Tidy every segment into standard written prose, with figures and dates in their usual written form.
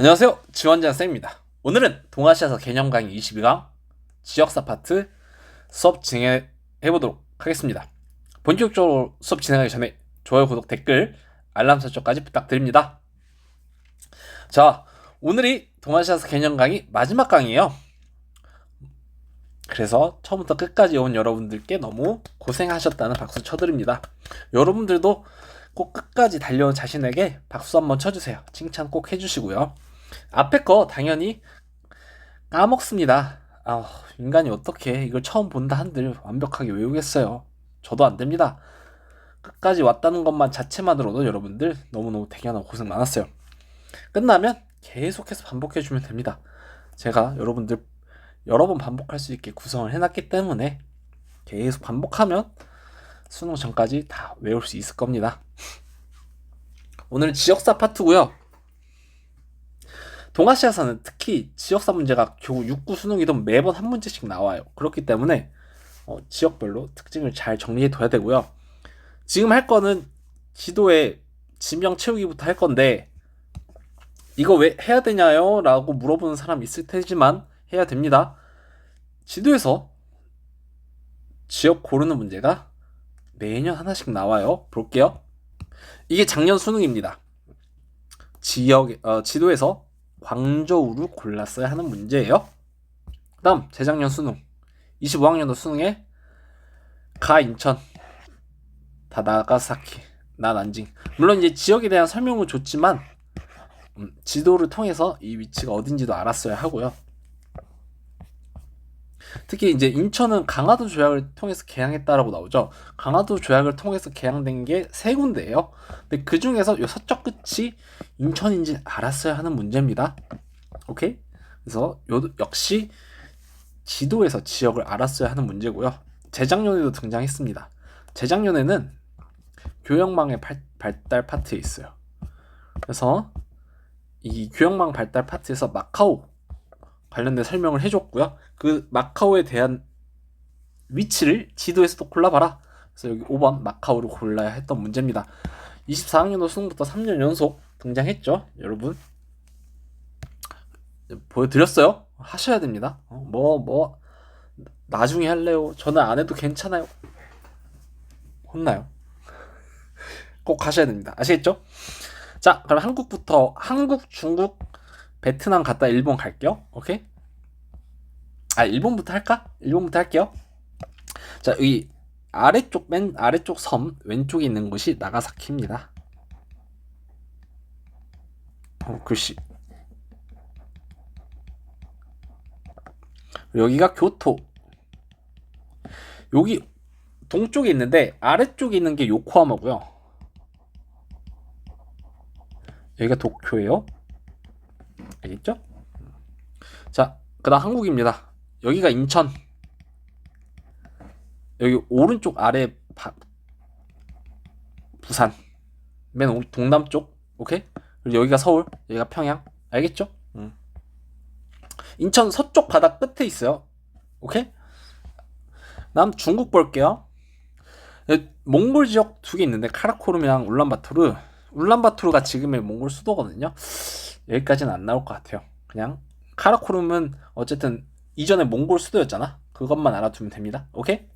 안녕하세요. 지원자 쌤입니다. 오늘은 동아시아사 개념 강의 22강 지역사 파트 수업 진행해 보도록 하겠습니다. 본격적으로 수업 진행하기 전에 좋아요, 구독, 댓글, 알람 설정까지 부탁드립니다. 자, 오늘이 동아시아사 개념 강의 마지막 강의예요. 그래서 처음부터 끝까지 온 여러분들께 너무 고생하셨다는 박수 쳐드립니다. 여러분들도 꼭 끝까지 달려온 자신에게 박수 한번 쳐주세요. 칭찬 꼭 해주시고요. 앞에 거 당연히 까먹습니다. 인간이 어떻게 이걸 처음 본다 한들 완벽하게 외우겠어요. 저도 안 됩니다. 끝까지 왔다는 것만 자체만으로도 여러분들 너무너무 대견하고 고생 많았어요. 끝나면 계속해서 반복해주면 됩니다. 제가 여러분들 여러 번 반복할 수 있게 구성을 해놨기 때문에 계속 반복하면 수능 전까지 다 외울 수 있을 겁니다. 오늘은 지역사 파트고요. 동아시아사는 특히 지역사 문제가 겨우 6구 수능이든 매번 한 문제씩 나와요. 그렇기 때문에 지역별로 특징을 잘 정리해 둬야 되고요. 지금 할 거는 지도에 지명 채우기부터 할 건데 이거 왜 해야 되냐요? 라고 물어보는 사람 있을 테지만 해야 됩니다. 지도에서 지역 고르는 문제가 매년 하나씩 나와요. 볼게요. 이게 작년 수능입니다. 지도에서 광저우를 골랐어야 하는 문제예요. 그 다음 재작년 수능 25학년도 수능에 가 인천, 다 나가사키, 나 난징. 물론 이제 지역에 대한 설명은 줬지만 지도를 통해서 이 위치가 어딘지도 알았어야 하고요. 특히 이제 인천은 강화도 조약을 통해서 개항했다라고 나오죠. 강화도 조약을 통해서 개항된 게 세 군데예요. 근데 그 중에서 요 서쪽 끝이 인천인지 알았어야 하는 문제입니다. 오케이? 그래서 역시 지도에서 지역을 알았어야 하는 문제고요. 재작년에도 등장했습니다. 재작년에는 교역망의 발달 파트에 있어요. 그래서 이 교역망 발달 파트에서 마카오 관련된 설명을 해줬고요. 그 마카오에 대한 위치를 지도에서도 골라봐라. 그래서 여기 5번 마카오를 골라야 했던 문제입니다. 24학년도 수능부터 3년 연속 등장했죠. 여러분 보여드렸어요. 하셔야 됩니다. 나중에 할래요. 저는 안 해도 괜찮아요. 혼나요. 꼭 하셔야 됩니다. 아시겠죠? 자, 그럼 한국부터 한국, 중국, 베트남 갔다 일본 갈게요. 오케이? 일본부터 할까? 일본부터 할게요. 자, 여기 맨 아래쪽 섬 왼쪽에 있는 곳이 나가사키입니다. 글씨. 여기가 교토. 여기 동쪽에 있는데 아래쪽에 있는 게 요코하마고요. 여기가 도쿄예요. 알겠죠? 자, 그다음 한국입니다. 여기가 인천. 여기 오른쪽 아래 부산. 맨 동남쪽. 오케이? 그리고 여기가 서울. 여기가 평양. 알겠죠? 인천 서쪽 바다 끝에 있어요. 오케이? 다음 중국 볼게요. 몽골 지역 두 개 있는데 카라코름이랑 울란바토르. 울란바토르가 지금의 몽골 수도거든요. 여기까지는 안 나올 것 같아요. 그냥 카라코름은 어쨌든 이전에 몽골 수도였잖아. 그것만 알아두면 됩니다. 오케이?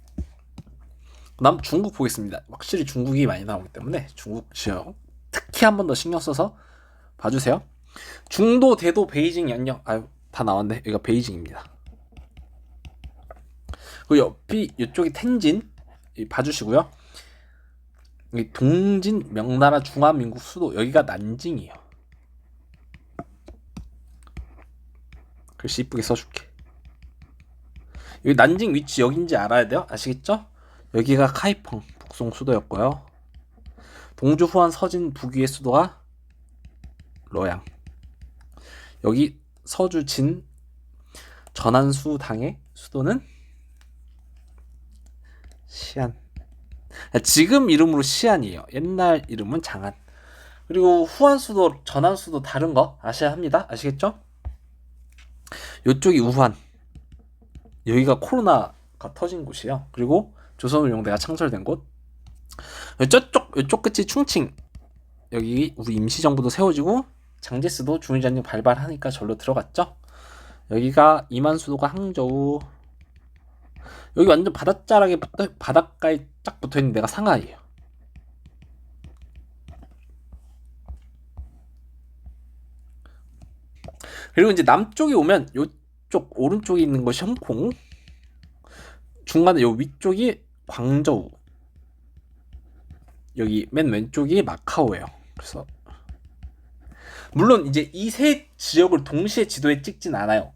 그다음 중국 보겠습니다. 확실히 중국이 많이 나오기 때문에 중국 지역 특히 한 번 더 신경 써서 봐주세요. 중도, 대도, 베이징, 양녕. 다 나왔네. 여기가 베이징입니다. 그 옆이 이쪽이 텐진 봐주시고요. 여기 동진, 명나라 중화민국 수도. 여기가 난징이에요. 글씨 이쁘게 써줄게. 여기 난징 위치 여긴지 알아야 돼요. 아시겠죠? 여기가 카이펑 북송 수도였고요. 동주, 후한, 서진, 북위의 수도가 러양. 여기 서주, 진, 전안수 당의 수도는 시안. 지금 이름으로 시안이에요. 옛날 이름은 장안. 그리고 후한 수도, 전안 수도 다른 거 아셔야 합니다. 아시겠죠? 이쪽이 우한. 여기가 코로나가 터진 곳이에요. 그리고 조선울용대가 창설된 곳. 이쪽 끝이 충칭. 여기 우리 임시정부도 세워지고 장제스도 중위전쟁 발발하니까 절로 들어갔죠. 여기가 이만수도가 항저우. 여기 완전 바닷가에 쫙 붙어있는 데가 상하이에요. 그리고 이제 남쪽에 오면 요쪽 오른쪽에 있는 것이 홍콩, 중간에 요 위쪽이 광저우, 여기 맨 왼쪽이 마카오예요. 그래서 물론 이제 이 세 지역을 동시에 지도에 찍진 않아요.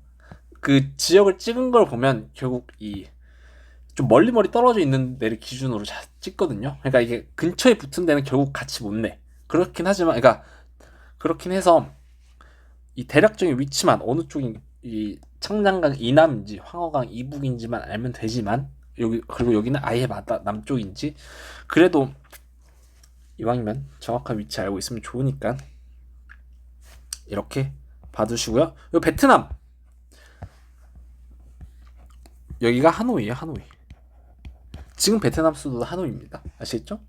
그 지역을 찍은 걸 보면 결국 이 좀 멀리 떨어져 있는 데를 기준으로 찍거든요. 그러니까 이게 근처에 붙은 데는 결국 같이 못 내. 그렇긴 하지만, 그러니까 그렇긴 해서 이 대략적인 위치만 어느 쪽인 이 청량강 이남인지 황허강 이북인지만 알면 되지만, 여기 그리고 여기는 아예 남쪽인지, 그래도 이왕이면 정확한 위치 알고 있으면 좋으니까 이렇게 봐두시고요. 요 베트남, 여기가 하노이에요. 하노이. 지금 베트남 수도 하노이입니다. 아시겠죠?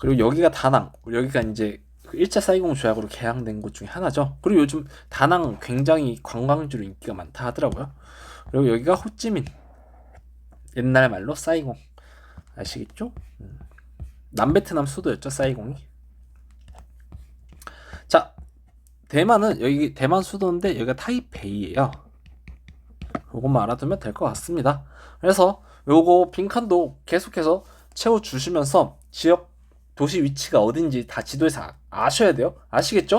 그리고 여기가 다낭. 여기가 이제 1차 사이공 조약으로 개항된 곳 중에 하나죠. 그리고 요즘 다낭 굉장히 관광지로 인기가 많다 하더라고요. 그리고 여기가 호찌민. 옛날 말로 사이공. 아시겠죠? 남베트남 수도였죠, 사이공이. 자, 대만은 여기 대만 수도인데 여기가 타이페이예요. 요것만 알아두면 될 것 같습니다. 그래서 요거 빈칸도 계속해서 채워주시면서 지역 도시 위치가 어딘지 다 지도에서 아셔야 돼요. 아시겠죠?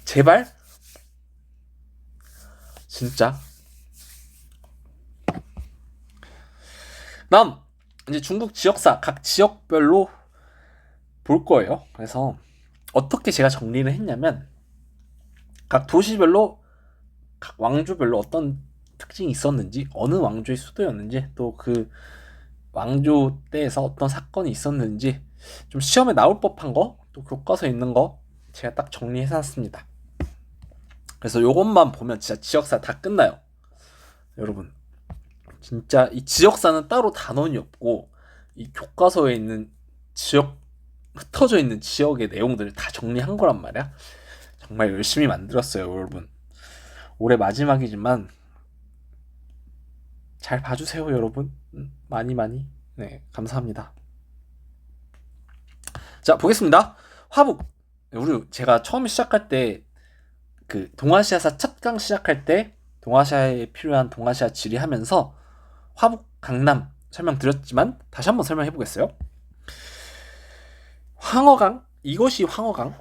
제발. 진짜. 다음 이제 중국 지역사 각 지역별로 볼 거예요. 그래서 어떻게 제가 정리를 했냐면 각 도시별로 각 왕조별로 어떤 특징이 있었는지, 어느 왕조의 수도였는지, 또 그 왕조 때에서 어떤 사건이 있었는지, 좀 시험에 나올 법한 거, 또 교과서에 있는 거 제가 딱 정리해놨습니다. 그래서 요것만 보면 진짜 지역사 다 끝나요. 여러분, 진짜 이 지역사는 따로 단원이 없고 이 교과서에 있는 지역, 흩어져 있는 지역의 내용들을 다 정리한 거란 말이야. 정말 열심히 만들었어요, 여러분. 올해 마지막이지만 잘 봐주세요, 여러분. 많이. 네, 감사합니다. 자, 보겠습니다. 화북. 제가 처음 시작할 때 그 동아시아사 첫 강 시작할 때 동아시아에 필요한 동아시아 지리 하면서 화북 강남 설명드렸지만 다시 한번 설명해 보겠어요. 황허강, 이것이 황허강.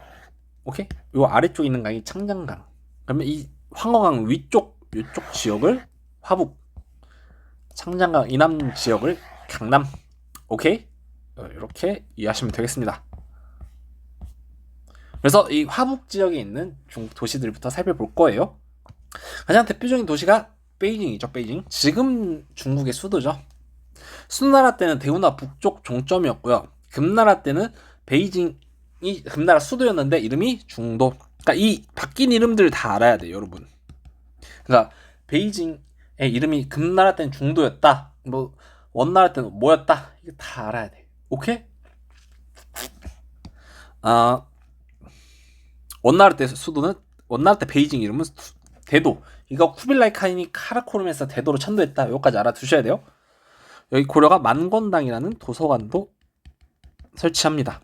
오케이? 요 아래쪽에 있는 강이 창장강. 그러면 이 황허강 이쪽 지역을 화북, 창장강 이남 지역을 강남. 오케이? 이렇게 이해하시면 되겠습니다. 그래서 이 화북 지역에 있는 중국 도시들부터 살펴볼 거예요. 가장 대표적인 도시가 베이징이죠. 베이징. 지금 중국의 수도죠. 수나라 때는 대운하 북쪽 종점이었고요. 금나라 때는 베이징이 금나라 수도였는데 이름이 중도. 그러니까 이 바뀐 이름들을 다 알아야 돼요, 여러분. 그러니까 베이징의 이름이 금나라 때는 중도였다. 뭐 원나라 때는 뭐였다. 이거 다 알아야 돼. 오케이? 원나라 때 수도는, 원나라 때 베이징 이름은 대도. 이거 쿠빌라이 칸이 카라코름에서 대도로 천도했다. 여기까지 알아두셔야 돼요. 여기 고려가 만권당이라는 도서관도 설치합니다.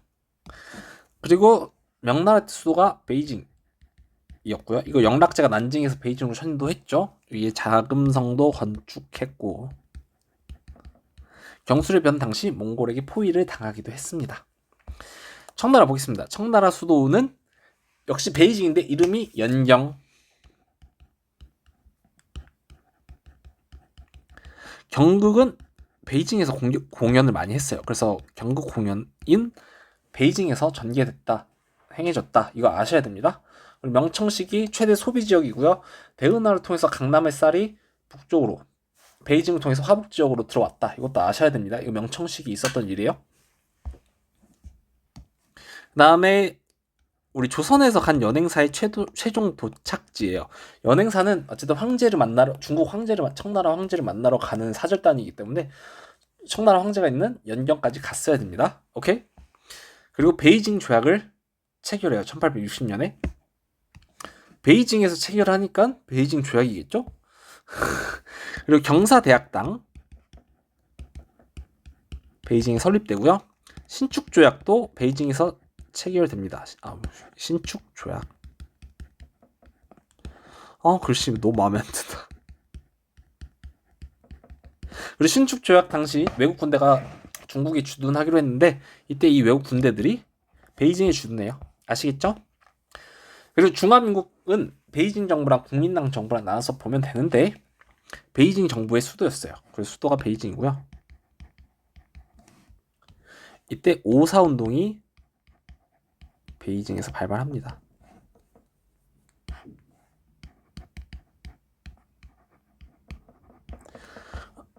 그리고 명나라 수도가 베이징이었고요. 이거 영락제가 난징에서 베이징으로 천도했죠. 위에 자금성도 건축했고 경술의 변 당시 몽골에게 포위를 당하기도 했습니다. 청나라 보겠습니다. 청나라 수도는 역시 베이징인데 이름이 연경. 경극은 베이징에서 공연을 많이 했어요. 그래서 경극 공연인 베이징에서 전개됐다, 행해졌다. 이거 아셔야 됩니다. 그리고 명청식이 최대 소비 지역이고요. 대은하를 통해서 강남의 쌀이 북쪽으로, 베이징을 통해서 화북 지역으로 들어왔다. 이것도 아셔야 됩니다. 이거 명청식이 있었던 일이에요. 그 다음에 우리 조선에서 간 연행사의 최종 도착지예요. 연행사는 어쨌든 황제를 만나러, 청나라 황제를 만나러 가는 사절단이기 때문에 청나라 황제가 있는 연경까지 갔어야 됩니다. 오케이? 그리고 베이징 조약을 체결해요. 1860년에. 베이징에서 체결하니까 베이징 조약이겠죠? 그리고 경사대학당 베이징에 설립되고요. 신축조약도 베이징에서 체결됩니다. 신축조약. 글씨 너무 마음에 안 든다. 그리고 신축조약 당시 외국 군대가 중국에 주둔하기로 했는데 이때 이 외국 군대들이 베이징에 주둔해요. 아시겠죠? 그리고 중화민국은 베이징 정부랑 국민당 정부랑 나눠서 보면 되는데 베이징 정부의 수도였어요. 그래서 수도가 베이징이고요. 이때 5.4 운동이 베이징에서 발발합니다.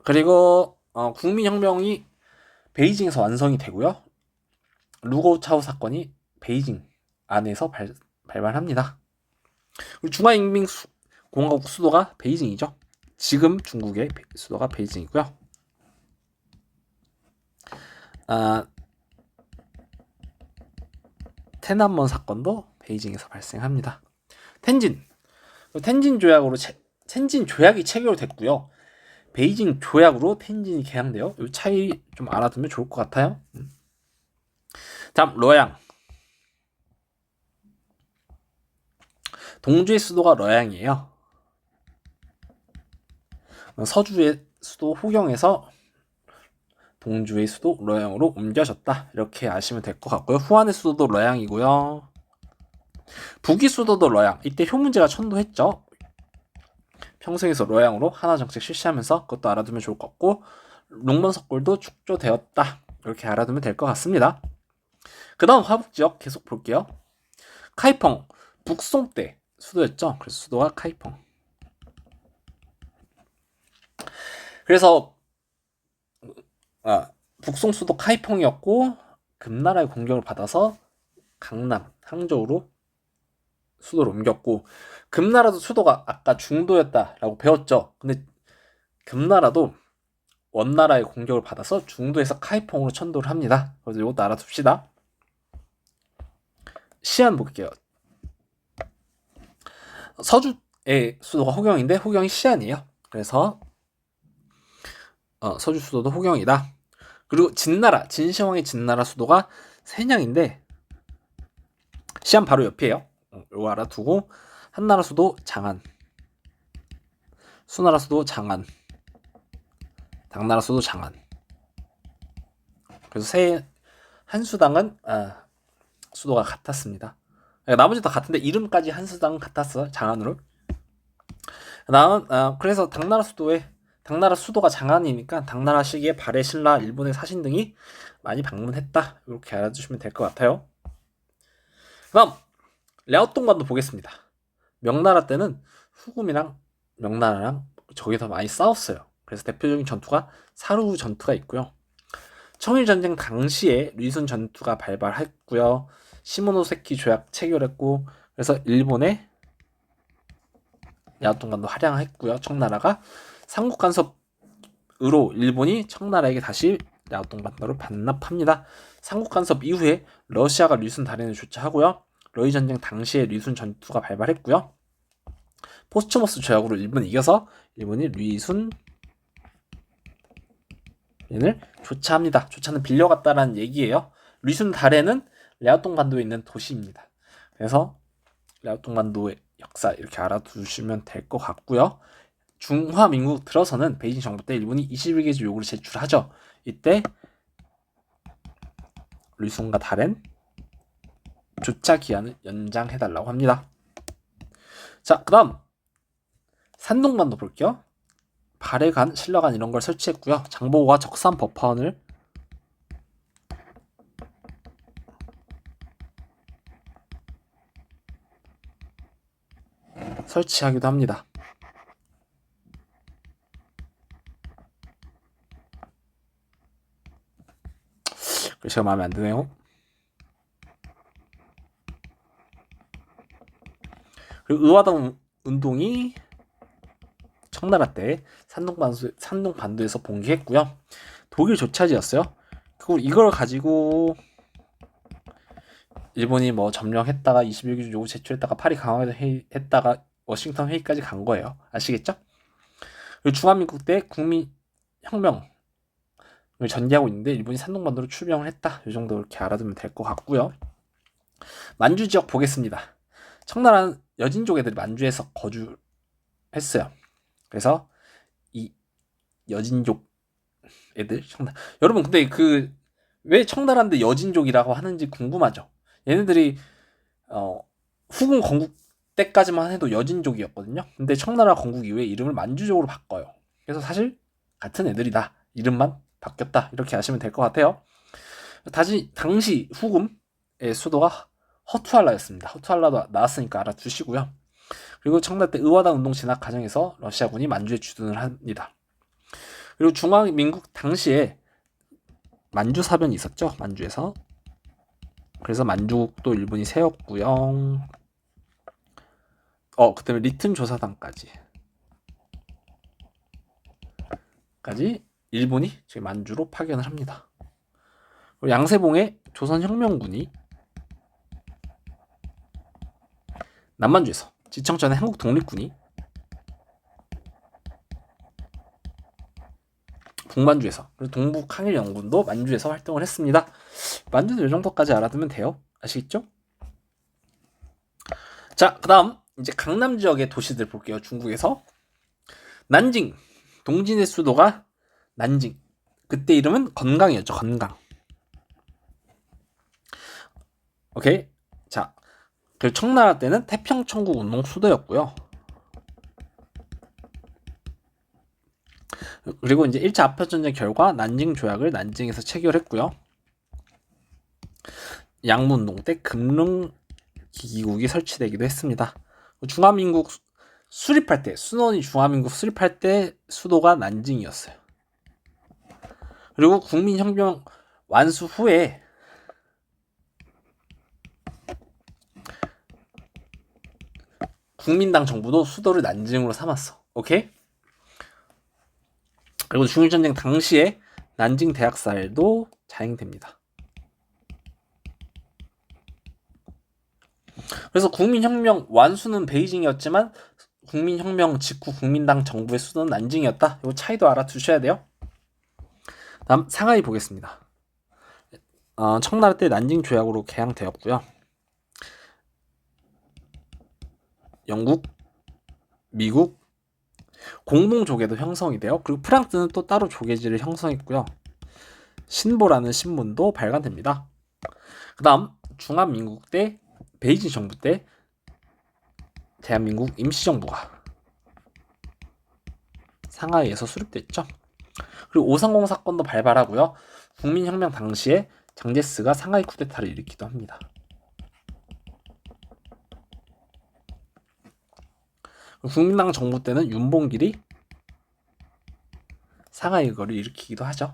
그리고 국민혁명이 베이징에서 완성이 되고요. 루고차오 사건이 베이징 안에서 발발합니다. 중화인민공화국 수도가 베이징이죠. 지금 중국의 수도가 베이징이고요. 테난먼 사건도 베이징에서 발생합니다. 텐진 조약으로 텐진 조약이 체결됐고요. 베이징 조약으로 텐진이 개항돼요. 이 차이 좀 알아두면 좋을 것 같아요. 다음 러양. 동주의 수도가 러양이에요. 서주의 수도 호경에서 동주의 수도 러양으로 옮겨졌다. 이렇게 아시면 될 것 같고요. 후한의 수도도 러양이고요. 북위 수도도 러양. 이때 효문제가 천도했죠. 평생에서 러양으로 하나 정책 실시하면서 그것도 알아두면 좋을 것 같고 롱먼석골도 축조되었다. 이렇게 알아두면 될 것 같습니다. 그 다음 화북지역 계속 볼게요. 카이펑 북송 때 수도였죠. 그래서 수도가 카이펑. 그래서 북송 수도 카이펑이었고 금나라의 공격을 받아서 강남 항저우로 수도를 옮겼고 금나라도 수도가 아까 중도였다라고 배웠죠. 근데 금나라도 원나라의 공격을 받아서 중도에서 카이펑으로 천도를 합니다. 그래서 이것도 알아둡시다. 시안 볼게요. 서주의 수도가 호경인데 호경이 시안이에요. 그래서 서주 수도도 호경이다. 그리고 진시황의 진나라 수도가 세냥인데 시안 바로 옆이에요. 이거 알아두고 한나라 수도 장안, 수나라 수도 장안, 당나라 수도 장안. 그래서 한수당은 수도가 같았습니다. 나머지 다 같은데 이름까지 한수당은 같았어. 장안으로. 그래서 당나라 수도가 장안이니까 당나라 시기에 발해 신라 일본의 사신 등이 많이 방문했다. 이렇게 알아주시면 될 것 같아요. 그다음 랴오똥관도 보겠습니다. 명나라 때는 후금이랑 명나라랑 저기서 많이 싸웠어요. 그래서 대표적인 전투가 사루 전투가 있고요. 청일전쟁 당시에 리순 전투가 발발했고요. 시모노세키 조약 체결했고 그래서 일본의 랴오똥관도 활약했고요. 청나라가 삼국간섭으로 일본이 청나라에게 다시 랴오똥관도를 반납합니다. 삼국간섭 이후에 러시아가 리순 달인을 조차하고요. 러일 전쟁 당시에 리순 전투가 발발했고요. 포스투머스 조약으로 일본이 이겨서 일본이 리순 을 조차합니다. 조차는 빌려갔다라는 얘기예요. 리순 달에는 랴오똥관도에 있는 도시입니다. 그래서 랴오똥관도의 역사 이렇게 알아두시면 될 것 같고요. 중화민국 들어서는 베이징 정부 때 일본이 21개조 요구를 제출하죠. 이때 리순과 달엔 조차 기한을 연장해달라고 합니다. 자, 그 다음 산동반도 볼게요. 발해관, 신라관 이런 걸 설치했고요. 장보고가 적산 법화원을 설치하기도 합니다. 글씨가 마음에 안 드네요. 그리고 의화당 운동이 청나라 때 산동반도에서 봉기했고요. 독일 조차지였어요. 그리고 이걸 가지고 일본이 뭐 점령했다가 21기 요구 제출했다가 파리 강화도 회의했다가 워싱턴 회의까지 간 거예요. 아시겠죠? 그리고 중화민국 때 국민혁명을 전개하고 있는데 일본이 산둥반도로 출병을 했다. 이 정도 이렇게 알아두면 될 것 같고요. 만주 지역 보겠습니다. 청나라는 여진족 애들이 만주에서 거주했어요. 그래서 이 여진족 애들 여러분 근데 그 왜 청나라인데 여진족이라고 하는지 궁금하죠? 얘네들이 후금 건국 때까지만 해도 여진족이었거든요. 근데 청나라 건국 이후에 이름을 만주족으로 바꿔요. 그래서 사실 같은 애들이다. 이름만 바뀌었다. 이렇게 아시면 될 것 같아요. 당시 후금의 수도가 허투알라였습니다. 허투알라도 나왔으니까 알아두시고요. 그리고 청나라 때 의화당 운동 진압 과정에서 러시아군이 만주에 주둔을 합니다. 그리고 중화민국 당시에 만주 사변이 있었죠. 만주에서. 그래서 만주국도 일본이 세웠고요. 그다음에 리튼 조사단까지 일본이 지금 만주로 파견을 합니다. 그리고 양세봉의 조선혁명군이 남만주에서 지청전의 한국 독립군이 북만주에서 그리고 동북 항일연군도 만주에서 활동을 했습니다. 만주도 이 정도까지 알아두면 돼요. 아시겠죠? 자, 그 다음 이제 강남 지역의 도시들 볼게요. 중국에서 난징, 동진의 수도가 난징. 그때 이름은 건강이었죠. 건강. 오케이. 자, 그 청나라 때는 태평천국 운동 수도였고요. 그리고 이제 1차 아편전쟁 결과 난징 조약을 난징에서 체결했고요. 양문동 때 금릉 기기국이 설치되기도 했습니다. 중화민국 수립할 때 순원이 중화민국 수립할 때 수도가 난징이었어요. 그리고 국민혁명 완수 후에 국민당 정부도 수도를 난징으로 삼았어. 오케이? 그리고 중일전쟁 당시에 난징 대학살도 자행됩니다. 그래서 국민혁명 완수는 베이징이었지만 국민혁명 직후 국민당 정부의 수도는 난징이었다. 이 차이도 알아두셔야 돼요. 다음 상하이 보겠습니다. 청나라 때 난징 조약으로 개항되었고요. 영국, 미국 공동 조계도 형성이 돼요. 그리고 프랑스는 또 따로 조계지를 형성했고요. 신보라는 신문도 발간됩니다. 그 다음 중화민국 때 베이징 정부 때 대한민국 임시정부가 상하이에서 수립됐죠. 그리고 530 사건도 발발하고요. 국민혁명 당시에 장제스가 상하이 쿠데타를 일으키기도 합니다. 국민당 정부 때는 윤봉길이 상하이 거를 일으키기도 하죠.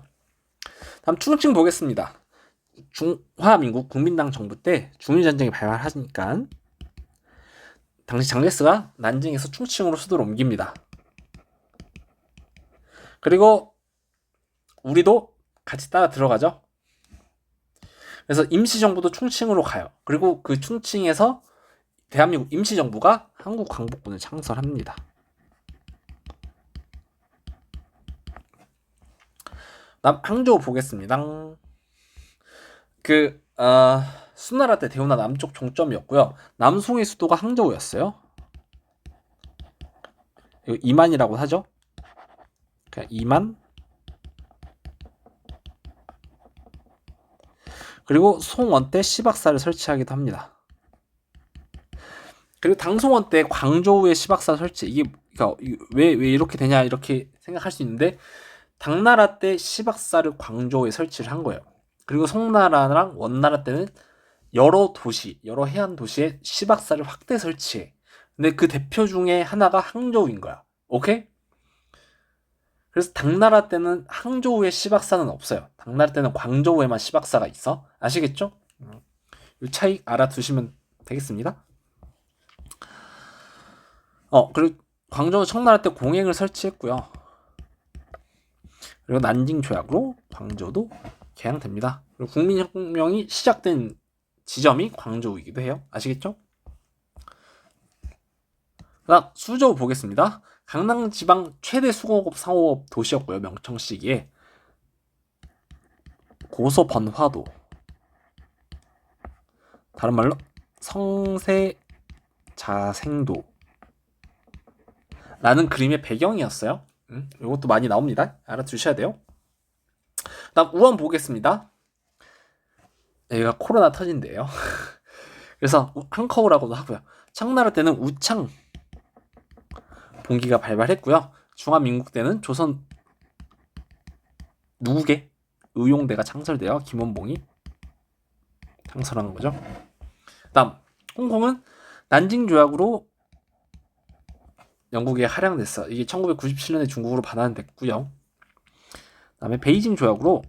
다음 충칭 보겠습니다. 중화민국 국민당 정부 때 중일전쟁이 발발하니까 당시 장제스가 난징에서 충칭으로 수도를 옮깁니다. 그리고 우리도 같이 따라 들어가죠. 그래서 임시정부도 충칭으로 가요. 그리고 그 충칭에서 대한민국 임시정부가 한국광복군을 창설합니다. 다음 항저우 보겠습니다. 수나라 때 대운하 남쪽 종점이었고요. 남송의 수도가 항저우였어요. 이만이라고 하죠. 그냥 이만. 그리고 송원 때 시박사를 설치하기도 합니다. 그리고 당송원 때 광저우에 시박사 설치, 이게 그러니까 왜 이렇게 되냐 이렇게 생각할 수 있는데 당나라 때 시박사를 광저우에 설치를 한 거예요. 그리고 송나라랑 원나라 때는 여러 해안 도시에 시박사를 확대 설치해. 근데 그 대표 중에 하나가 항저우인 거야. 오케이? 그래서 당나라 때는 항저우에 시박사는 없어요. 당나라 때는 광저우에만 시박사가 있어. 아시겠죠? 이 차이 알아두시면 되겠습니다. 그리고 광저우 청나라 때 공행을 설치했고요. 그리고 난징 조약으로 광저우도 개항됩니다. 그리고 국민혁명이 시작된 지점이 광저우이기도 해요. 아시겠죠? 그다음 수저우 보겠습니다. 강남 지방 최대 수공업 상호업 도시였고요. 명청 시기에 고소 번화도, 다른 말로 성세 자생도 라는 그림의 배경이었어요. 이것도 많이 나옵니다. 알아두셔야 돼요. 다음 우원 보겠습니다. 여기가 코로나 터진대요. 그래서 한커우라고도 하고요. 청나라 때는 우창 봉기가 발발했고요. 중화민국 때는 조선 누국의 의용대가 창설되어 김원봉이 창설한 거죠. 다음 홍콩은 난징 조약으로 영국에 할양됐어. 이게 1997년에 중국으로 반환됐고요. 그다음에 베이징 조약으로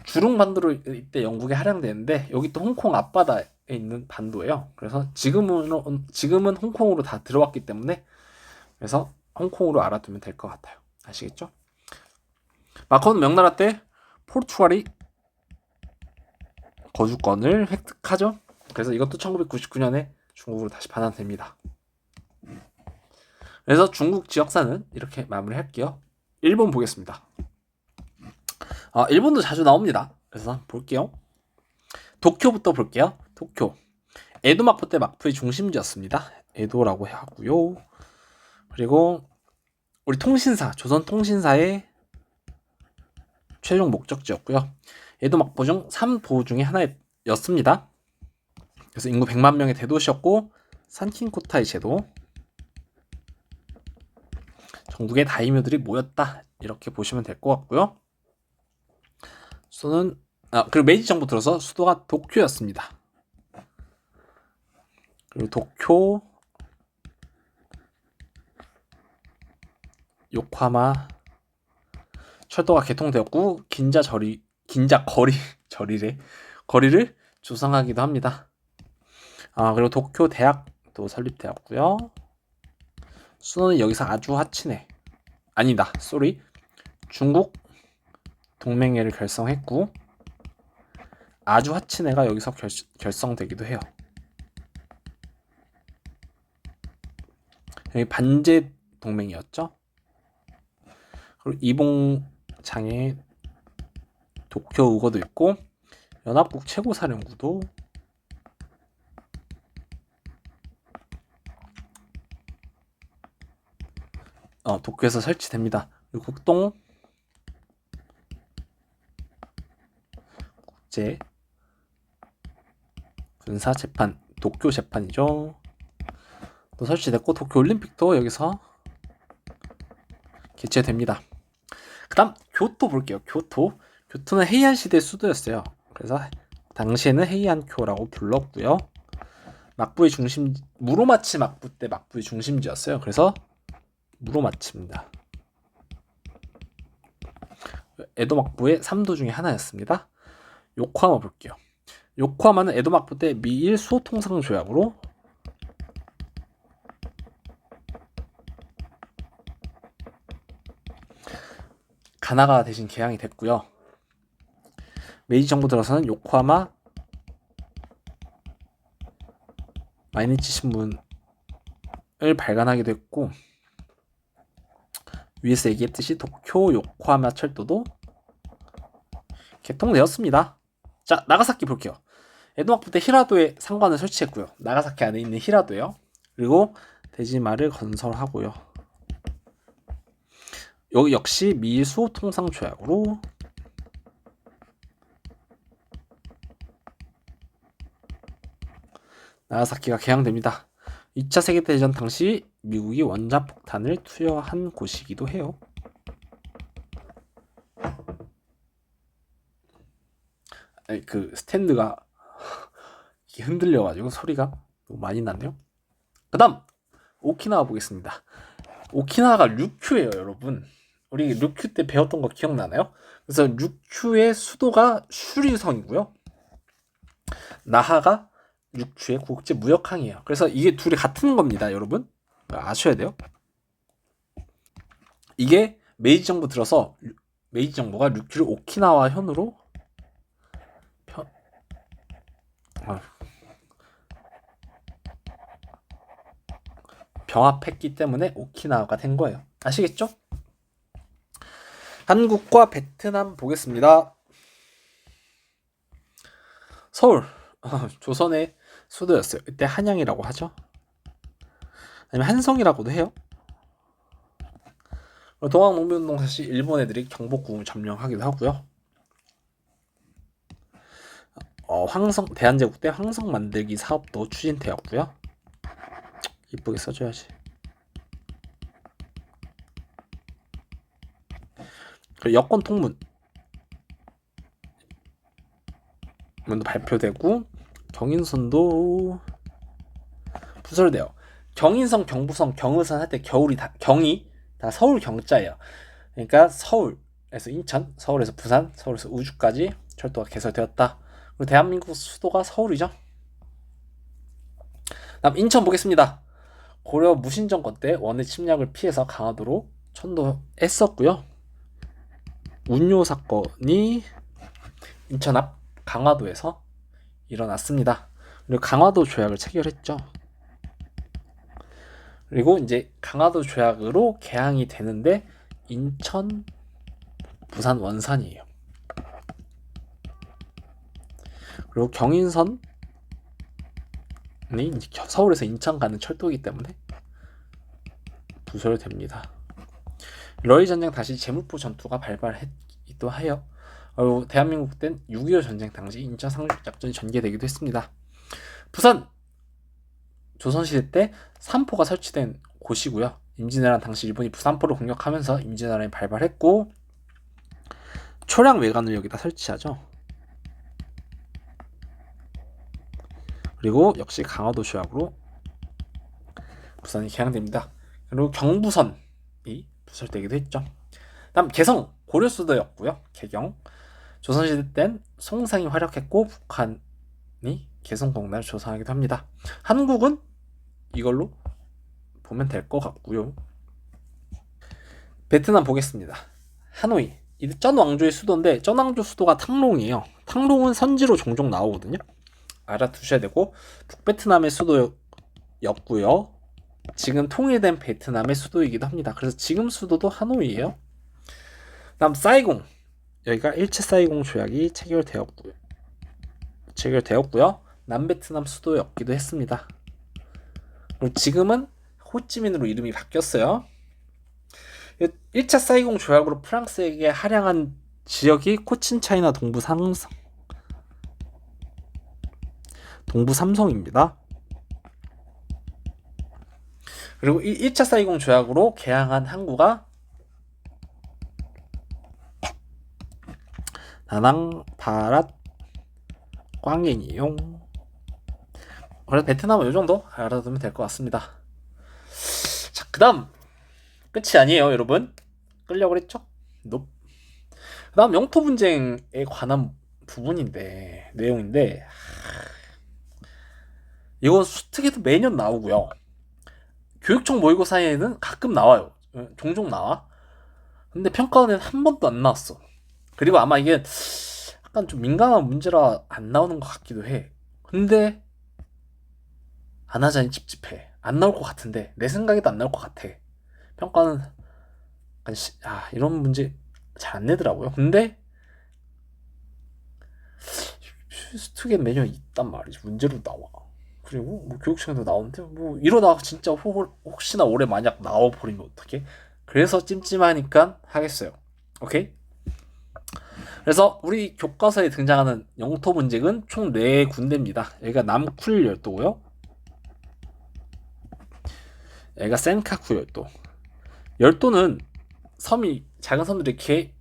주룽 반도로 이때 영국에 할양되는데 여기 또 홍콩 앞바다에 있는 반도예요. 그래서 지금은 홍콩으로 다 들어왔기 때문에 그래서 홍콩으로 알아두면 될 것 같아요. 아시겠죠? 마코는 명나라 때 포르투갈이 거주권을 획득하죠. 그래서 이것도 1999년에 중국으로 다시 반환됩니다. 그래서 중국 지역사는 이렇게 마무리할게요. 일본 보겠습니다. 일본도 자주 나옵니다. 그래서 볼게요. 도쿄부터 볼게요. 도쿄. 에도 막부 때 막부의 중심지였습니다. 에도라고 하고요. 그리고 우리 통신사, 조선 통신사의 최종 목적지였고요. 에도 막부 중 3도 중에 하나였습니다. 그래서 인구 100만 명의 대도시였고 산킨코타이 제도, 전국의 다이묘들이 모였다 이렇게 보시면 될 것 같고요. 수도는 그리고 메이지 정부 들어서 수도가 도쿄였습니다. 그리고 도쿄, 요코하마 철도가 개통되었고 긴자 거리를 조성하기도 합니다. 그리고 도쿄 대학도 설립되었고요. 수도는 여기서 아주 하치네. 아니다. 쏘리. 중국 동맹회를 결성했고 아주 하치네가 여기서 결성되기도 해요. 여기 반제 동맹이었죠. 그리고 이봉장에 도쿄 의거도 있고 연합국 최고사령부도 도쿄에서 설치됩니다. 그리고 국동 국제 군사 재판, 도쿄 재판이죠. 또 설치됐고 도쿄 올림픽도 여기서 개최됩니다. 그다음 교토 볼게요. 교토는 헤이안 시대 수도였어요. 그래서 당시에는 헤이안쿄라고 불렀고요. 막부의 중심, 무로마치 막부 때 막부의 중심지였어요. 그래서 무로마치입니다. 에도 막부의 3도 중에 하나였습니다. 요코하마 볼게요. 요코하마는 에도 막부 때 미일 수호 통상 조약으로 가나가 대신 개항이 됐고요. 메이지 정부 들어서는 요코하마 마이니치 신문을 발간하기도 했고 위에서 얘기했듯이 도쿄 요코하마 철도도 개통되었습니다. 자, 나가사키 볼게요. 에도 막부 때 히라도에 상관을 설치했고요. 나가사키 안에 있는 히라도요. 그리고 대지마를 건설하고요. 여기 역시 미일 수호 통상 조약으로 나가사키가 개항됩니다. 2차 세계대전 당시 미국이 원자폭탄을 투여한 곳이기도 해요. 그 스탠드가 흔들려가지고 소리가 너무 많이 났네요. 그 다음 오키나와 보겠습니다. 오키나와가 류큐예요, 여러분. 우리 류큐 때 배웠던 거 기억나나요? 그래서 류큐의 수도가 슈리성이고요. 나하가 류큐의 국제 무역항이에요. 그래서 이게 둘이 같은 겁니다, 여러분. 아셔야 돼요. 이게 메이지 정부 들어서 메이지 정부가 류큐를 오키나와 현으로 병합했기 때문에 오키나와가 된 거예요. 아시겠죠? 한국과 베트남 보겠습니다. 서울 조선의 수도였어요. 이때 한양이라고 하죠. 아니면 한성이라고도 해요. 동학농민운동 사실 일본 애들이 경복궁을 점령하기도 하고요. 황성 대한제국 때 황성 만들기 사업도 추진되었고요. 이쁘게 써줘야지. 그리고 여권 통문 문도 발표되고 경인선도 부설돼요. 경인선, 경부선, 경의선 할 때 경이 다 서울 경자예요. 그러니까 서울에서 인천, 서울에서 부산, 서울에서 우주까지 철도가 개설되었다. 그리고 대한민국 수도가 서울이죠. 다음 인천 보겠습니다. 고려 무신정권 때 원의 침략을 피해서 강화도로 천도했었고요. 운요 사건이 인천 앞 강화도에서 일어났습니다. 그리고 강화도 조약을 체결했죠. 그리고 이제 강화도 조약으로 개항이 되는데 인천, 부산, 원산이에요. 그리고 경인선이 서울에서 인천 가는 철도이기 때문에 부설됩니다. 러일 전쟁 다시 제물포 전투가 발발했기도 해요. 그리고 대한민국 땐 6.25 전쟁 당시 인천 상륙 작전이 전개되기도 했습니다. 부산 조선시대 때 삼포가 설치된 곳이고요. 임진왜란 당시 일본이 부산포를 공격하면서 임진왜란이 발발했고 초량 외관을 여기다 설치하죠. 그리고 역시 강화도 조약으로 부산이 개항됩니다. 그리고 경부선이 부설되기도 했죠. 다음 개성 고려 수도였고요. 개경 조선시대 땐 송상이 활약했고 북한이 개성공단을 조성하기도 합니다. 한국은 이걸로 보면 될 것 같고요. 베트남 보겠습니다. 하노이 전 왕조의 수도인데 전 왕조 수도가 탕롱이에요. 탕롱은 선지로 종종 나오거든요. 알아두셔야 되고 북베트남의 수도였고요. 지금 통일된 베트남의 수도이기도 합니다. 그래서 지금 수도도 하노이예요. 다음 사이공 여기가 일체 사이공 조약이 체결되었고요. 남베트남 수도였기도 했습니다. 그리고 지금은 호찌민으로 이름이 바뀌었어요. 1차 사이공 조약으로 프랑스에게 할양한 지역이 코친차이나 동부 삼성입니다. 그리고 1차 사이공 조약으로 개항한 항구가 다낭, 바랏, 꽝행이용. 그래서 베트남은 이 정도 알아두면 될 것 같습니다. 자, 그 다음 끝이 아니에요, 여러분. 끌려고 그랬죠? 그 다음 영토 분쟁에 관한 내용인데 이거 수특에도 매년 나오고요. 교육청 모의고사에는 가끔 나와요. 종종 나와. 근데 평가원에는 한 번도 안 나왔어. 그리고 아마 이게 약간 좀 민감한 문제라 안 나오는 것 같기도 해. 근데 안 하자니 찝찝해. 안 나올 것 같은데 내 생각에도 안 나올 것 같아. 평가는 이런 문제 잘 안 내더라고요. 근데 수특에 매년 있단 말이지. 문제로 나와. 그리고 뭐 교육청에도 나오는데 뭐 이러다가 진짜 혹시나 올해 만약 나와버리면 어떡해? 그래서 찜찜하니까 하겠어요. 오케이? 그래서 우리 교과서에 등장하는 영토 분쟁은 총 4군데입니다. 여기가 남쿨 열도고요. 여기가 센카쿠 열도. 열도는 작은 섬들이 이렇게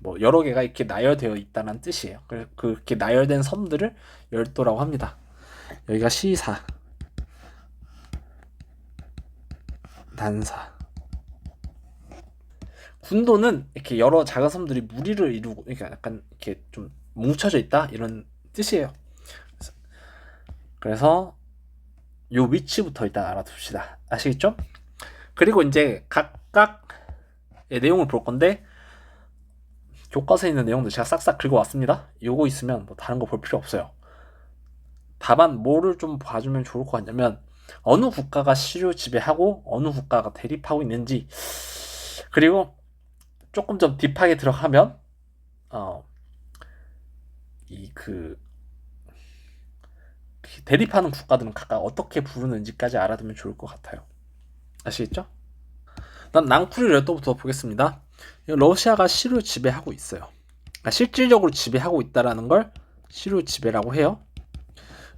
뭐 여러 개가 이렇게 나열되어 있다는 뜻이에요. 그렇게 나열된 섬들을 열도라고 합니다. 여기가 시사, 난사. 군도는 이렇게 여러 작은 섬들이 무리를 이루고, 그러니까 약간 이렇게 좀 뭉쳐져 있다 이런 뜻이에요. 그래서 요 위치부터 일단 알아둡시다. 아시겠죠? 그리고 이제 각각의 내용을 볼 건데 교과서에 있는 내용도 제가 싹싹 긁어왔습니다. 요거 있으면 뭐 다른 거 볼 필요 없어요. 다만 뭐를 좀 봐주면 좋을 것 같냐면 어느 국가가 시료 지배하고 어느 국가가 대립하고 있는지, 그리고 조금 좀 딥하게 들어가면 이 대립하는 국가들은 각각 어떻게 부르는지까지 알아두면 좋을 것 같아요. 아시겠죠? 난 낭쿠리를 또 보겠습니다. 러시아가 시료 지배하고 있어요. 그러니까 실질적으로 지배하고 있다라는 걸 시료 지배라고 해요.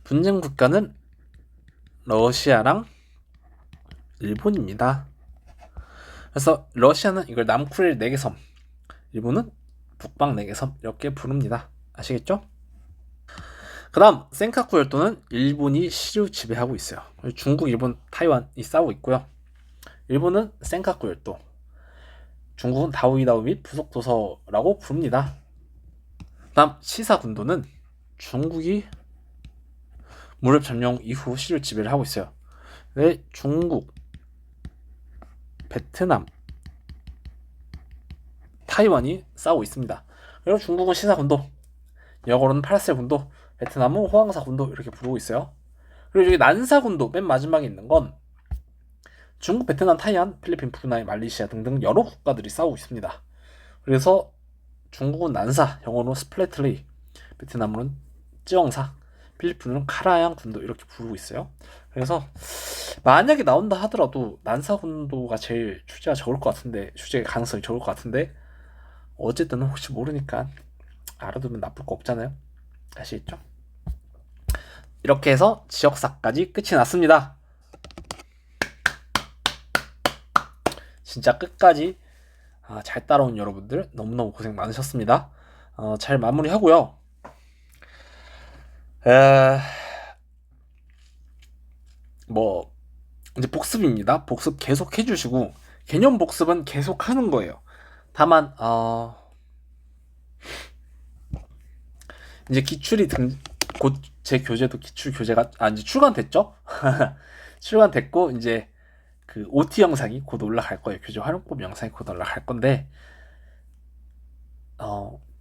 분쟁 국가는 러시아랑 일본입니다. 그래서 러시아는 이걸 남쿠릴 4개 섬, 일본은 북방 4개 섬 이렇게 부릅니다. 아시겠죠? 그 다음 센카쿠 열도는 일본이 시료 지배하고 있어요. 중국, 일본, 타이완이 싸우고 있고요. 일본은 센카쿠 열도, 중국은 다오이다오 및 부속도서라고 부릅니다. 그 다음 시사군도는 중국이 무렵 점령 이후 시료 지배를 하고 있어요. 네, 중국, 베트남, 타이완이 싸우고 있습니다. 그리고 중국은 시사군도, 영어로는 파라셀군도, 베트남은 호황사군도 이렇게 부르고 있어요. 그리고 여기 난사군도 맨 마지막에 있는 건 중국, 베트남, 타이완, 필리핀, 브루나이, 말레이시아 등등 여러 국가들이 싸우고 있습니다. 그래서 중국은 난사, 영어로 스플래틀리, 베트남은 찌엉사, 필리핀은 카라양 군도 이렇게 부르고 있어요. 그래서 만약에 나온다 하더라도 난사 군도가 제일 출제가 적을 것 같은데, 출제 가능성이 적을 것 같은데, 어쨌든 혹시 모르니까 알아두면 나쁠 거 없잖아요. 아시겠죠? 이렇게 해서 지역사까지 끝이 났습니다. 진짜 끝까지 잘 따라온 여러분들 너무너무 고생 많으셨습니다. 잘 마무리하고요. 뭐 이제 복습입니다. 복습 계속 해주시고 개념 복습은 계속 하는 거예요. 다만 이제 기출이 곧 제 교재도 기출 교재가 이제 출간됐죠? 출간됐고 이제 그 OT 영상이 곧 올라갈 거예요. 교재 활용법 영상이 곧 올라갈 건데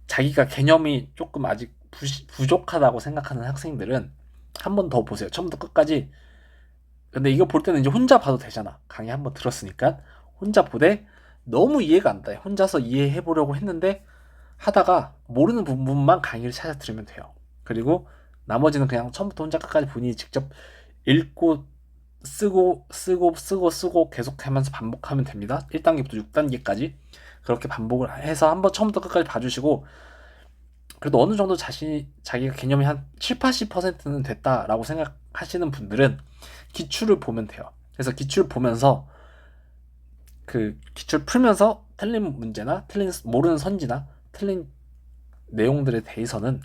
자기가 개념이 조금 아직 부족하다고 생각하는 학생들은 한 번 더 보세요. 처음부터 끝까지. 근데 이거 볼 때는 이제 혼자 봐도 되잖아. 강의 한 번 들었으니까 혼자 보되 너무 이해가 안 돼. 혼자서 이해해 보려고 했는데 하다가 모르는 부분만 강의를 찾아 들으면 돼요. 그리고 나머지는 그냥 처음부터 혼자 끝까지 본인이 직접 읽고 쓰고 계속 하면서 반복하면 됩니다. 1단계부터 6단계까지 그렇게 반복을 해서 한번 처음부터 끝까지 봐주시고, 그래도 어느 정도 자기가 개념이 한 7, 80%는 됐다라고 생각하시는 분들은 기출을 보면 돼요. 그래서 기출 보면서 그 기출 풀면서 틀린 문제나 모르는 선지나 틀린 내용들에 대해서는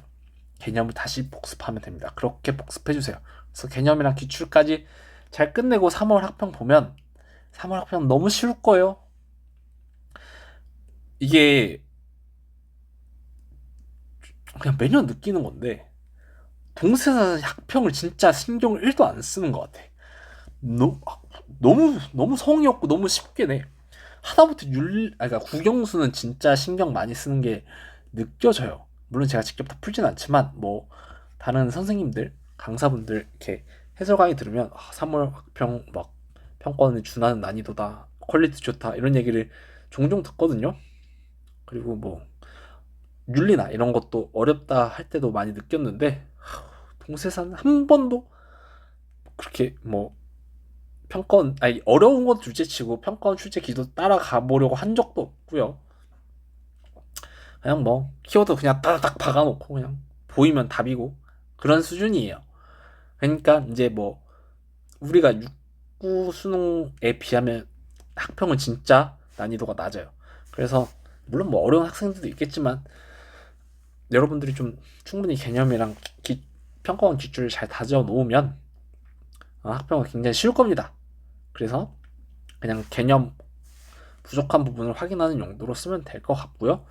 개념을 다시 복습하면 됩니다. 그렇게 복습해주세요. 그래서 개념이랑 기출까지 잘 끝내고 3월 학평 보면 3월 학평 너무 쉬울 거예요. 이게 그냥 매년 느끼는 건데 동세서 학평을 진짜 신경을 1도 안 쓰는 것 같아. 너무 성의 없고 너무 쉽게 내. 하다못해 그러니까 국영수는 진짜 신경 많이 쓰는 게 느껴져요. 물론 제가 직접 다 풀진 않지만 뭐 다른 선생님들, 강사분들 이렇게 해설 강의 들으면 3월 학평 막 평가원에 준하는 난이도다, 퀄리티 좋다 이런 얘기를 종종 듣거든요. 그리고 뭐 윤리나 이런 것도 어렵다 할 때도 많이 느꼈는데 동세서는 한 번도 그렇게 뭐 평가원 어려운 건 둘째치고 평가원 출제 기도 따라가 보려고 한 적도 없고요. 그냥 뭐 키워드 그냥 따닥 박아놓고 그냥 보이면 답이고 그런 수준이에요. 그러니까 이제 뭐 우리가 6구 수능에 비하면 학평은 진짜 난이도가 낮아요. 그래서 물론 뭐 어려운 학생들도 있겠지만 여러분들이 좀 충분히 개념이랑 평가원 기출을 잘 다져 놓으면 학평은 굉장히 쉬울 겁니다. 그래서 그냥 개념 부족한 부분을 확인하는 용도로 쓰면 될 것 같고요.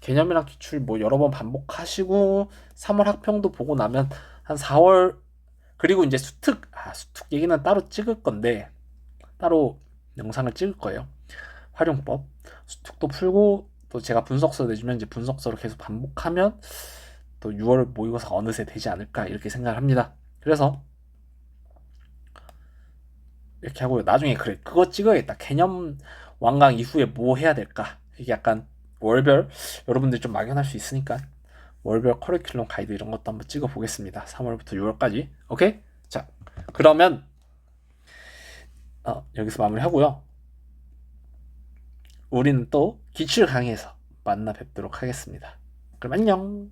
개념이랑 기출 뭐 여러 번 반복하시고 3월 학평도 보고 나면 한 4월, 그리고 이제 수특 얘기는 따로 찍을 건데 따로 영상을 찍을 거예요. 활용법 수특도 풀고 또 제가 분석서 내주면 이제 분석서를 계속 반복하면 또 6월 모의고사가 어느새 되지 않을까 이렇게 생각을 합니다. 그래서 이렇게 하고요. 나중에 그래 그거 찍어야겠다. 개념 완강 이후에 뭐 해야 될까? 이게 약간 월별 여러분들이 좀 막연할 수 있으니까 월별 커리큘럼 가이드 이런 것도 한번 찍어 보겠습니다. 3월부터 6월까지. 오케이? 자, 그러면 여기서 마무리하고요. 우리는 또 기출 강의에서 만나 뵙도록 하겠습니다. 그럼 안녕.